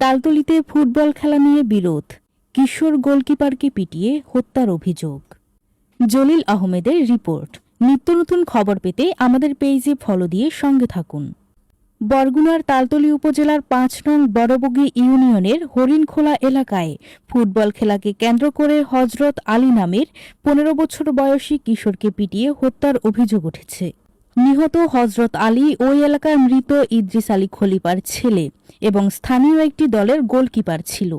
তালতলীতে football খেলা নিয়ে বিরোধ, কিশোর গোলকিপারকে পিটিয়ে হত্যার অভিযোগ। জলিল আহমেদের রিপোর্ট। নিত্য নতুন খবর পেতে আমাদের পেজে ফলো দিয়ে সঙ্গে থাকুন। বরগুনার তালতলী উপজেলার ৫ নং বড়বগী ইউনিয়নের হরিণখোলা এলাকায় ফুটবল খেলাকে কেন্দ্র করে হজরত আলী নামের ১৫ বছর বয়সী কিশোরকে পিটিয়ে হত্যার অভিযোগ উঠেছে। নিহত হজরত আলী ওই এলাকার মৃত ইদ্রিস আলী খলিফার ছেলে এবং স্থানীয় একটি দলের গোলকিপার ছিল।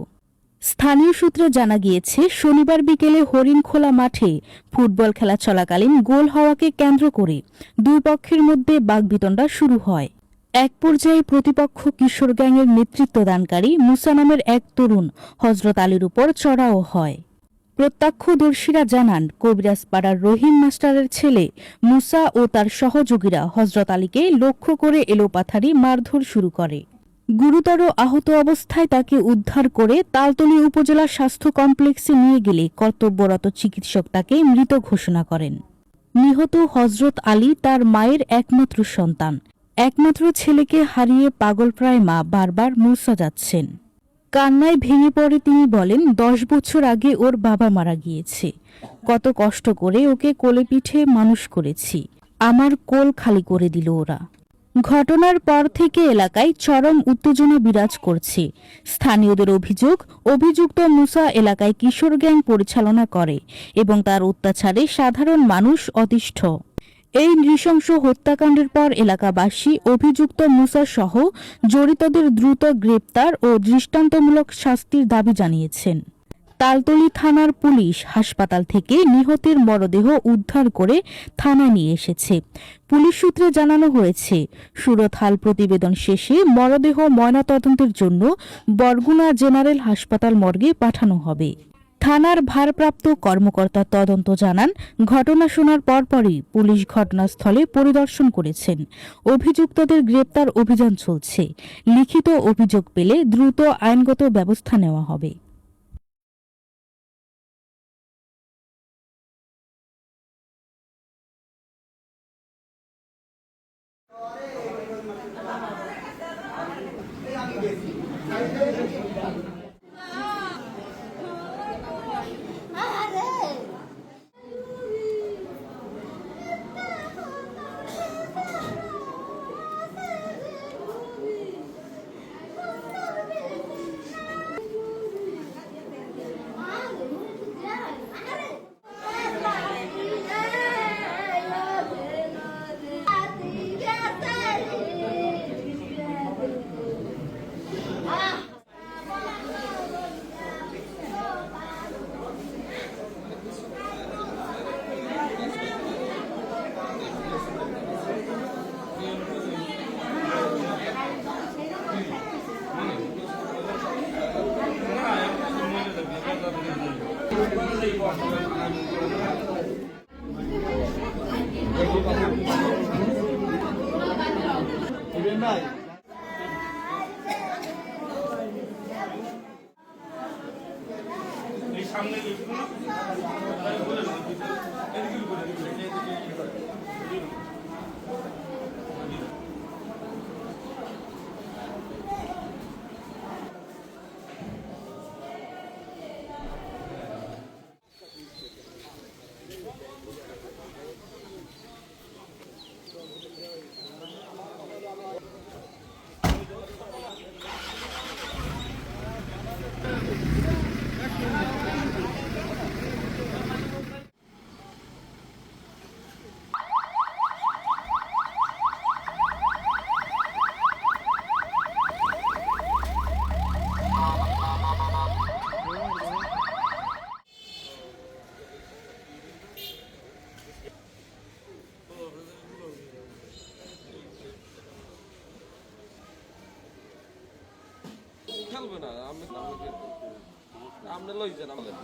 স্থানীয় সূত্রে জানা গিয়েছে, শনিবার বিকেলে হরিণখোলা মাঠে ফুটবল খেলা চলাকালীন গোল হওয়াকে কেন্দ্র করে দুই পক্ষের মধ্যে বাগবিতণ্ডা শুরু হয়। এক পর্যায়ে প্রতিপক্ষ কিশোর গ্যাংয়ের নেতৃত্বদানকারী মুসা নামের এক তরুণ হজরত আলীর উপর চড়াও হয়। প্রত্যক্ষদর্শীরা জানান, কবিরাজপাড়ার রহিম মাস্টারের ছেলে মুসা ও তার সহযোগীরা হজরত আলীকে লক্ষ্য করে এলোপাথারি মারধর শুরু করে। গুরুতর আহত অবস্থায় তাকে উদ্ধার করে তালতলী উপজেলা স্বাস্থ্য কমপ্লেক্সে নিয়ে গেলে কর্তব্যরত চিকিৎসক তাকে মৃত ঘোষণা করেন। নিহত হজরত আলী তার মায়ের একমাত্র সন্তান। একমাত্র ছেলেকে হারিয়ে পাগলপ্রায় মা বারবার মুর্ছা যাচ্ছেন। কান্নায় ভেঙে পড়ে তিনি বলেন, ১০ বছর আগে ওর বাবা মারা গিয়েছে। কত কষ্ট করে ওকে কোলে পিঠে মানুষ করেছি। আমার কোল খালি করে দিল ওরা। ঘটনার পর থেকে এলাকায় চরম উত্তেজনা বিরাজ করছে। স্থানীয়দের অভিযোগ, অভিযুক্ত মুসা এলাকায় কিশোর গ্যাং পরিচালনা করে এবং তার অত্যাচারে সাধারণ মানুষ অতিষ্ঠ। এই নৃশংস হত্যাকাণ্ডের পর এলাকাবাসী অভিযুক্ত মুসা সহ জড়িতদের দ্রুত গ্রেপ্তার ও দৃষ্টান্তমূলক শাস্তির দাবি জানিয়েছেন। তালতলী থানার পুলিশ হাসপাতাল থেকে নিহতের মরদেহ উদ্ধার করে থানায় নিয়ে এসেছে। পুলিশ সূত্রে জানানো হয়েছে, সুরতহাল প্রতিবেদন শেষে মরদেহ ময়নাতদন্তের জন্য বরগুনা জেনারেল হাসপাতাল মর্গে পাঠানো হবে। থানার ভারপ্রাপ্ত কর্মকর্তা তদন্ত জানান, ঘটনা শোনার পরপরই পুলিশ ঘটনাস্থলে পরিদর্শন করেছেন। অভিযুক্তদের গ্রেপ্তার অভিযান চলছে। লিখিত অভিযোগ পেলে দ্রুত আইনগত ব্যবস্থা নেওয়া হবে। সামনে খেলবে না, আপনি লই যান আমাদের।